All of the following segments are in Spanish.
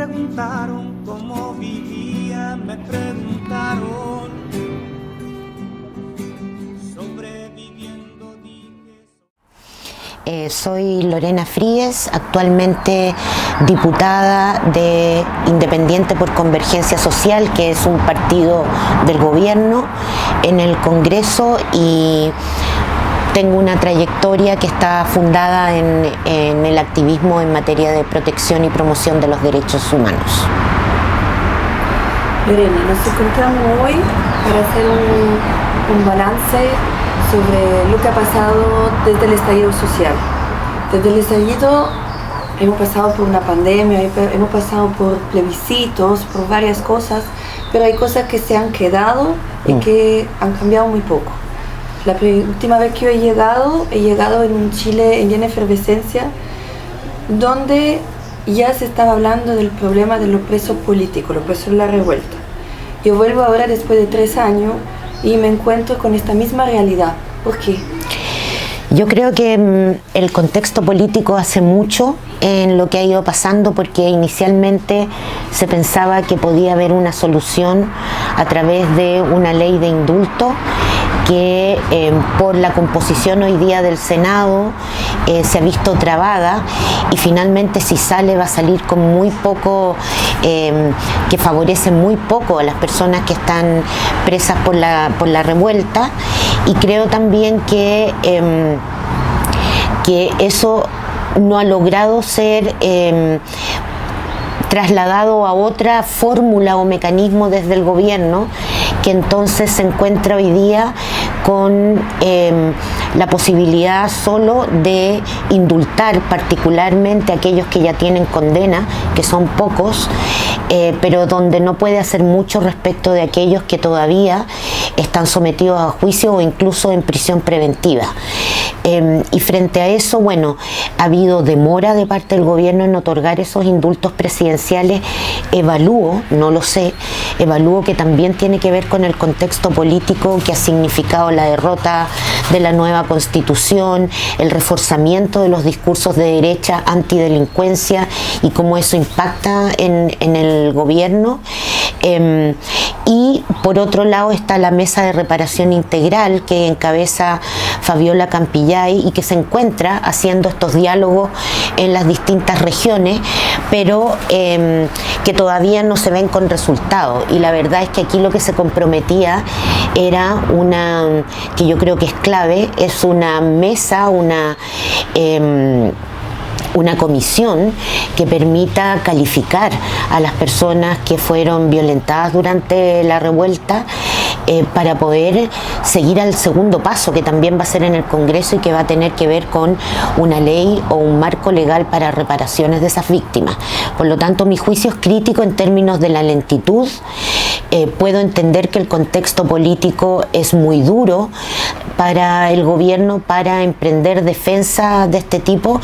preguntaron cómo vivía, me preguntaron sobreviviendo, dije. Soy Lorena Fríes, actualmente diputada de Independiente por Convergencia Social, que es un partido del gobierno en el Congreso, y tengo una trayectoria que está fundada en el activismo en materia de protección y promoción de los derechos humanos. Lorena, nos encontramos hoy para hacer un balance sobre lo que ha pasado desde el estallido social. Desde el estallido hemos pasado por una pandemia, hemos pasado por plebiscitos, por varias cosas, pero hay cosas que se han quedado y que han cambiado muy poco. La última vez que yo he llegado en un Chile en llena efervescencia, donde ya se estaba hablando del problema de los presos políticos, los presos de la revuelta. Yo vuelvo ahora después de 3 años y me encuentro con esta misma realidad. ¿Por qué? Yo creo que el contexto político hace mucho en lo que ha ido pasando, porque inicialmente se pensaba que podía haber una solución a través de una ley de indulto que por la composición hoy día del Senado se ha visto trabada, y finalmente si sale va a salir con muy poco, que favorece muy poco a las personas que están presas por la revuelta. Y creo también que eso no ha logrado ser trasladado a otra fórmula o mecanismo desde el gobierno, que entonces se encuentra hoy día con la posibilidad solo de indultar particularmente a aquellos que ya tienen condena, que son pocos, pero donde no puede hacer mucho respecto de aquellos que todavía están sometidos a juicio o incluso en prisión preventiva. Y frente a eso, bueno, ha habido demora de parte del gobierno en otorgar esos indultos presidenciales. Evalúo, no lo sé, evalúo que también tiene que ver con el contexto político que ha significado la derrota de la nueva Constitución, el reforzamiento de los discursos de derecha antidelincuencia y cómo eso impacta en el gobierno. Y por otro lado está la mesa de reparación integral que encabeza Fabiola Campillay y que se encuentra haciendo estos diálogos en las distintas regiones, pero que todavía no se ven con resultados. Y la verdad es que aquí lo que se comprometía era que yo creo que es clave, es una mesa, una comisión que permita calificar a las personas que fueron violentadas durante la revuelta, para poder seguir al segundo paso, que también va a ser en el Congreso y que va a tener que ver con una ley o un marco legal para reparaciones de esas víctimas. Por lo tanto, mi juicio es crítico en términos de la lentitud. Puedo entender que el contexto político es muy duro para el gobierno para emprender defensa de este tipo,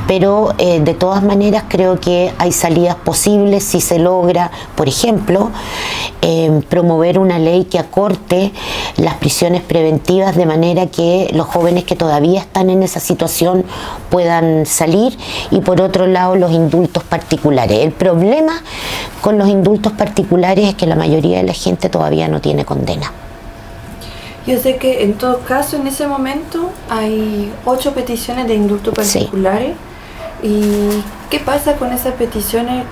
pero de todas maneras creo que hay salidas posibles si se logra, por ejemplo, promover una ley que acorte las prisiones preventivas de manera que los jóvenes que todavía están en esa situación puedan salir, y por otro lado los indultos particulares. El problema con los indultos particulares es que la mayoría de la gente todavía no tiene condena. Yo sé que en todo caso en ese momento hay 8 peticiones de indulto particulares. Sí. ¿Y qué pasa con esas peticiones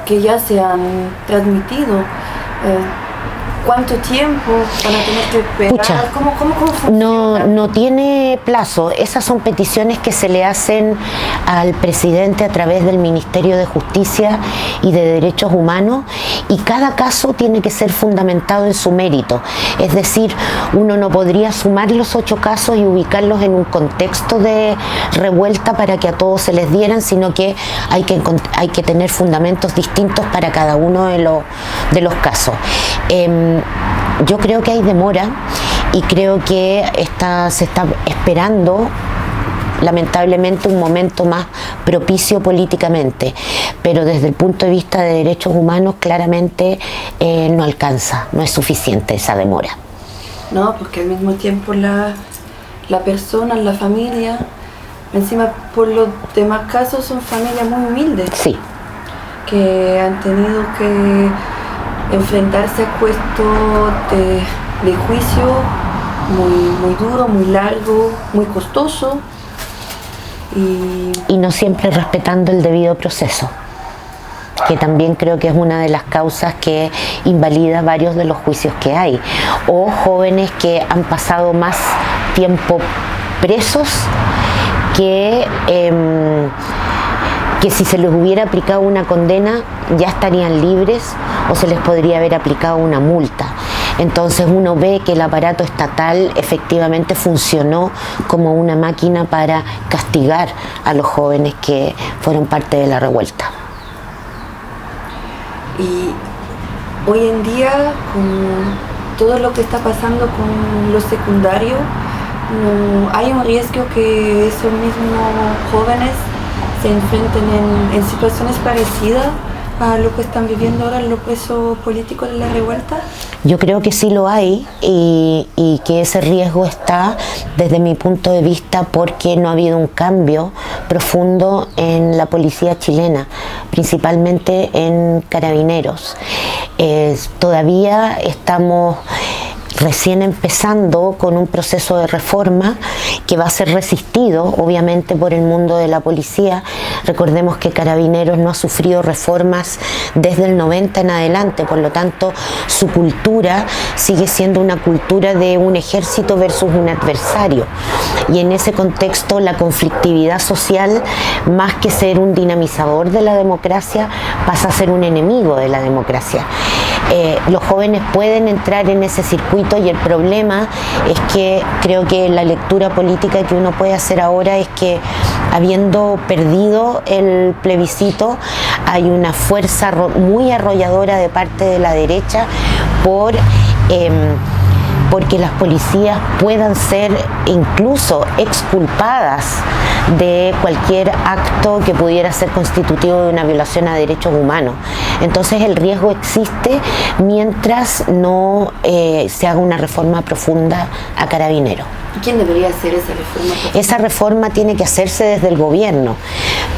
que ya se han transmitido? ¿Cuánto tiempo van a tener que esperar? Pucha, ¿Cómo funciona? No tiene plazo. Esas son peticiones que se le hacen al presidente a través del Ministerio de Justicia y de Derechos Humanos, y cada caso tiene que ser fundamentado en su mérito. Es decir, uno no podría sumar los 8 casos y ubicarlos en un contexto de revuelta para que a todos se les dieran, sino que hay que tener fundamentos distintos para cada uno de los casos. Yo creo que hay demora y creo que se está esperando lamentablemente un momento más propicio políticamente, pero desde el punto de vista de derechos humanos claramente no alcanza, no es suficiente esa demora. No, porque al mismo tiempo la persona, la familia, encima por los demás casos son familias muy humildes. Sí. que han tenido que enfrentarse a puestos de juicio muy duro, muy largo, muy costoso y no siempre respetando el debido proceso, que también creo que es una de las causas que invalida varios de los juicios que hay, o jóvenes que han pasado más tiempo presos que si se les hubiera aplicado una condena ya estarían libres o se les podría haber aplicado una multa. Entonces uno ve que el aparato estatal efectivamente funcionó como una máquina para castigar a los jóvenes que fueron parte de la revuelta. Y hoy en día, con todo lo que está pasando con los secundarios, hay un riesgo que esos mismos jóvenes se enfrenten en situaciones parecidas a lo que están viviendo ahora los presos políticos de la revuelta. Yo creo que sí lo hay y que ese riesgo está desde mi punto de vista porque no ha habido un cambio profundo en la policía chilena, principalmente en Carabineros. Todavía estamos recién empezando con un proceso de reforma que va a ser resistido obviamente por el mundo de la policía. Recordemos que Carabineros no ha sufrido reformas desde el 90 en adelante, por lo tanto su cultura sigue siendo una cultura de un ejército versus un adversario, y en ese contexto la conflictividad social, más que ser un dinamizador de la democracia, pasa a ser un enemigo de la democracia. Los jóvenes pueden entrar en ese circuito y el problema es que creo que la lectura política que uno puede hacer ahora es que, habiendo perdido el plebiscito, hay una fuerza muy arrolladora de parte de la derecha porque las policías puedan ser incluso exculpadas de cualquier acto que pudiera ser constitutivo de una violación a derechos humanos. Entonces el riesgo existe mientras no se haga una reforma profunda a Carabineros. ¿Quién debería hacer esa reforma profunda? Esa reforma tiene que hacerse desde el gobierno,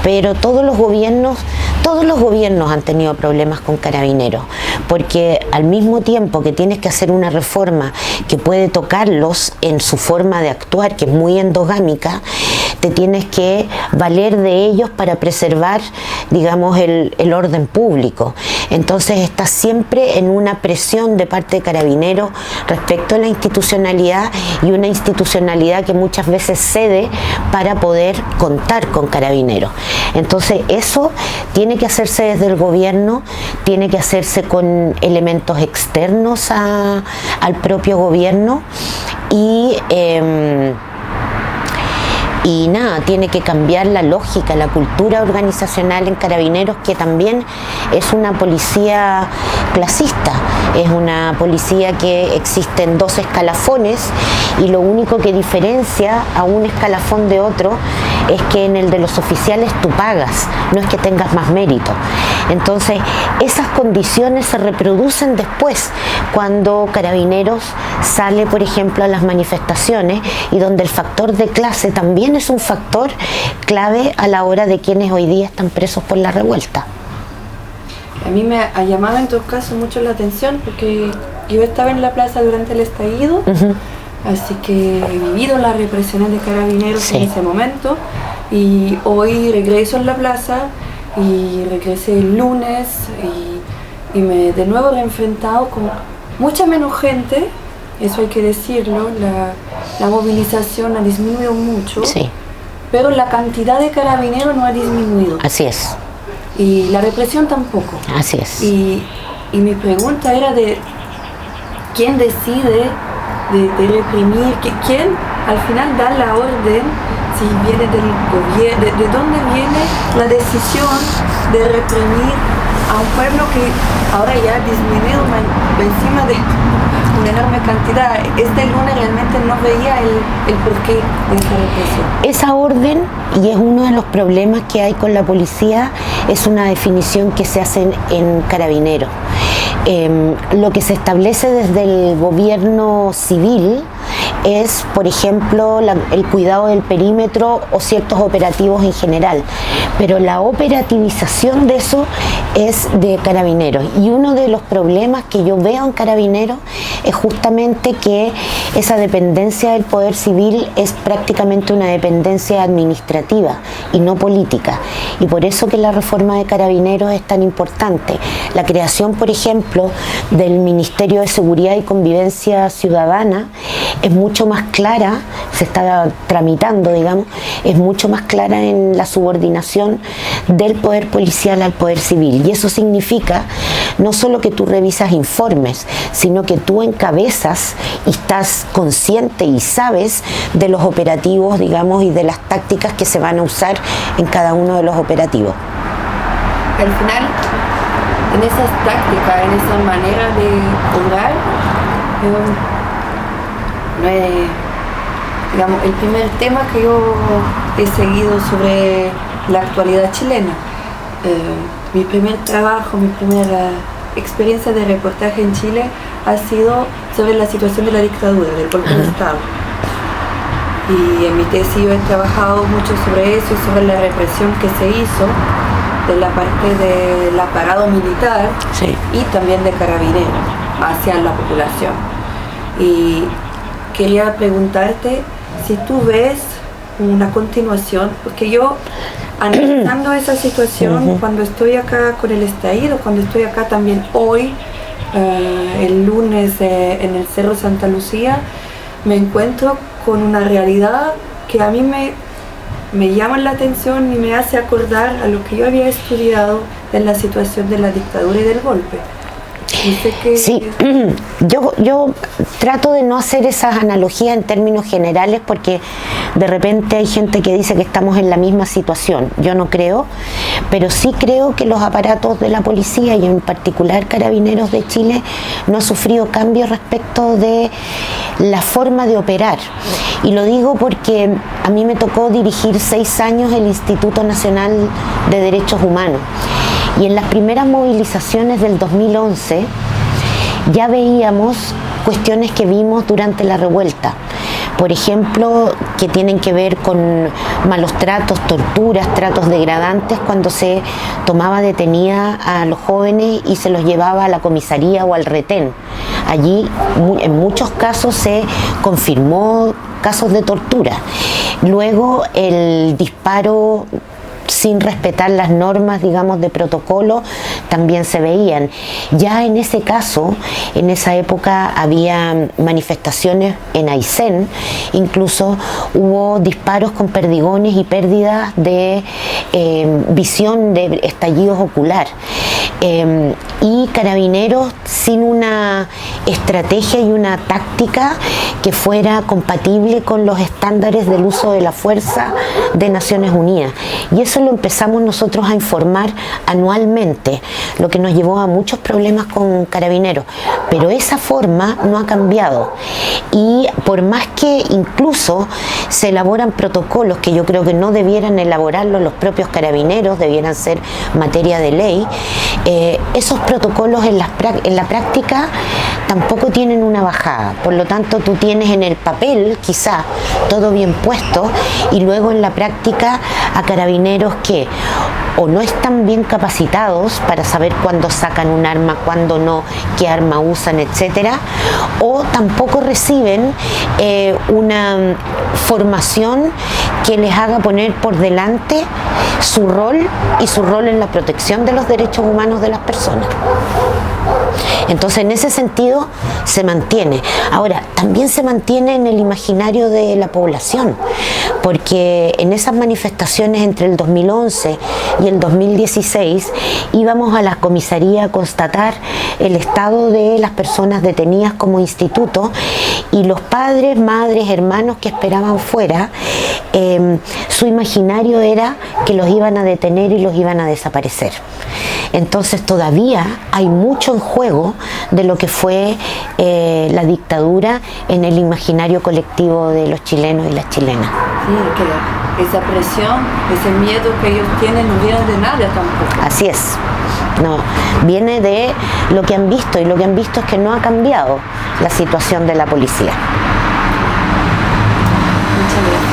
pero todos los gobiernos han tenido problemas con Carabineros, porque al mismo tiempo que tienes que hacer una reforma que puede tocarlos en su forma de actuar, que es muy endogámica, te tienes que valer de ellos para preservar, digamos, el orden público. Entonces estás siempre en una presión de parte de Carabineros respecto a la institucionalidad, y una institucionalidad que muchas veces cede para poder contar con Carabineros. Entonces eso tiene que hacerse desde el gobierno, tiene que hacerse con elementos externos al propio gobierno y nada, tiene que cambiar la lógica, la cultura organizacional en Carabineros, que también es una policía clasista, es una policía que existe en 2 escalafones, y lo único que diferencia a un escalafón de otro es que en el de los oficiales tú pagas, no es que tengas más mérito. Entonces esas condiciones se reproducen después cuando Carabineros sale, por ejemplo, a las manifestaciones, y donde el factor de clase también es un factor clave a la hora de quienes hoy día están presos por la revuelta. A mí me ha llamado en todo caso mucho la atención porque yo estaba en la plaza durante el estallido, así que he vivido las represiones de Carabineros Sí. en ese momento, y hoy regreso en la plaza y regresé el lunes y me de nuevo he enfrentado con mucha menos gente, eso hay que decirlo, la movilización ha disminuido mucho, Sí, pero la cantidad de Carabineros no ha disminuido. así es, Y la represión tampoco. así es. Y mi pregunta era de quién decide de reprimir, quién al final da la orden, si viene del gobierno, de dónde viene la decisión de reprimir a un pueblo que ahora ya ha disminuido encima de una enorme cantidad. Este lunes realmente no veía el porqué de esa represión. Esa orden, y es uno de los problemas que hay con la policía, es una definición que se hace en Carabineros. Lo que se establece desde el gobierno civil es, por ejemplo, el cuidado del perímetro o ciertos operativos en general, pero la operativización de eso es de Carabineros. Y uno de los problemas que yo veo en Carabineros es justamente que esa dependencia del poder civil es prácticamente una dependencia administrativa y no política. Y por eso que la reforma de Carabineros es tan importante. La creación, por ejemplo, del Ministerio de Seguridad y Convivencia Ciudadana es mucho más clara, se está tramitando, digamos, es mucho más clara en la subordinación del poder policial al poder civil. Y eso significa no solo que tú revisas informes, sino que tú encabezas y estás consciente y sabes de los operativos, digamos, y de las tácticas que se van a usar en cada uno de los operativos. Al final, en esas tácticas, en esa manera de obrar, digamos, el primer tema que yo he seguido sobre la actualidad chilena. Mi primer trabajo, mi primera experiencia de reportaje en Chile ha sido sobre la situación de la dictadura, del golpe de Estado. Y en mi tesis yo he trabajado mucho sobre eso y sobre la represión que se hizo de la parte del aparato militar, sí, y también de Carabineros hacia la población. Y quería preguntarte si tú ves una continuación, porque yo, analizando esa situación, cuando estoy acá con el estallido, cuando estoy acá también hoy, el lunes en el Cerro Santa Lucía, me encuentro con una realidad que a mí me llama la atención y me hace acordar a lo que yo había estudiado de la situación de la dictadura y del golpe. Sí, yo trato de no hacer esas analogías en términos generales porque de repente hay gente que dice que estamos en la misma situación. Yo no creo, pero sí creo que los aparatos de la policía y en particular Carabineros de Chile no ha sufrido cambios respecto de la forma de operar. Y lo digo porque a mí me tocó dirigir 6 años el Instituto Nacional de Derechos Humanos. Y en las primeras movilizaciones del 2011 ya veíamos cuestiones que vimos durante la revuelta. Por ejemplo, que tienen que ver con malos tratos, torturas, tratos degradantes cuando se tomaba detenida a los jóvenes y se los llevaba a la comisaría o al retén. Allí en muchos casos se confirmó casos de tortura. Luego el disparo sin respetar las normas, digamos, de protocolo, también se veían. Ya en ese caso, en esa época había manifestaciones en Aysén, incluso hubo disparos con perdigones y pérdidas de visión de estallidos ocular. Y Carabineros sin una estrategia y una táctica que fuera compatible con los estándares del uso de la fuerza de Naciones Unidas. Y eso lo empezamos nosotros a informar anualmente, lo que nos llevó a muchos problemas con Carabineros. Pero esa forma no ha cambiado. Y por más que incluso se elaboran protocolos que yo creo que no debieran elaborarlos los propios Carabineros, debieran ser materia de ley, esos protocolos en la práctica tampoco tienen una bajada. Por lo tanto, tú tienes en el papel quizá todo bien puesto y luego en la práctica a Carabineros que o no están bien capacitados para saber cuándo sacan un arma, cuándo no, qué arma usan, etcétera, o tampoco reciben una formación que les haga poner por delante su rol y su rol en la protección de los derechos humanos de las personas. Entonces, en ese sentido, se mantiene. Ahora, también se mantiene en el imaginario de la población, porque en esas manifestaciones entre el 2011 y el 2016 íbamos a la comisaría a constatar el estado de las personas detenidas como instituto y los padres, madres, hermanos que esperaban fuera, su imaginario era que los iban a detener y los iban a desaparecer. Entonces todavía hay mucho en juego de lo que fue la dictadura en el imaginario colectivo de los chilenos y las chilenas. Sí, que esa presión, ese miedo que ellos tienen no viene de nada tampoco. Así es. No, viene de lo que han visto, y lo que han visto es que no ha cambiado la situación de la policía. Muchas gracias.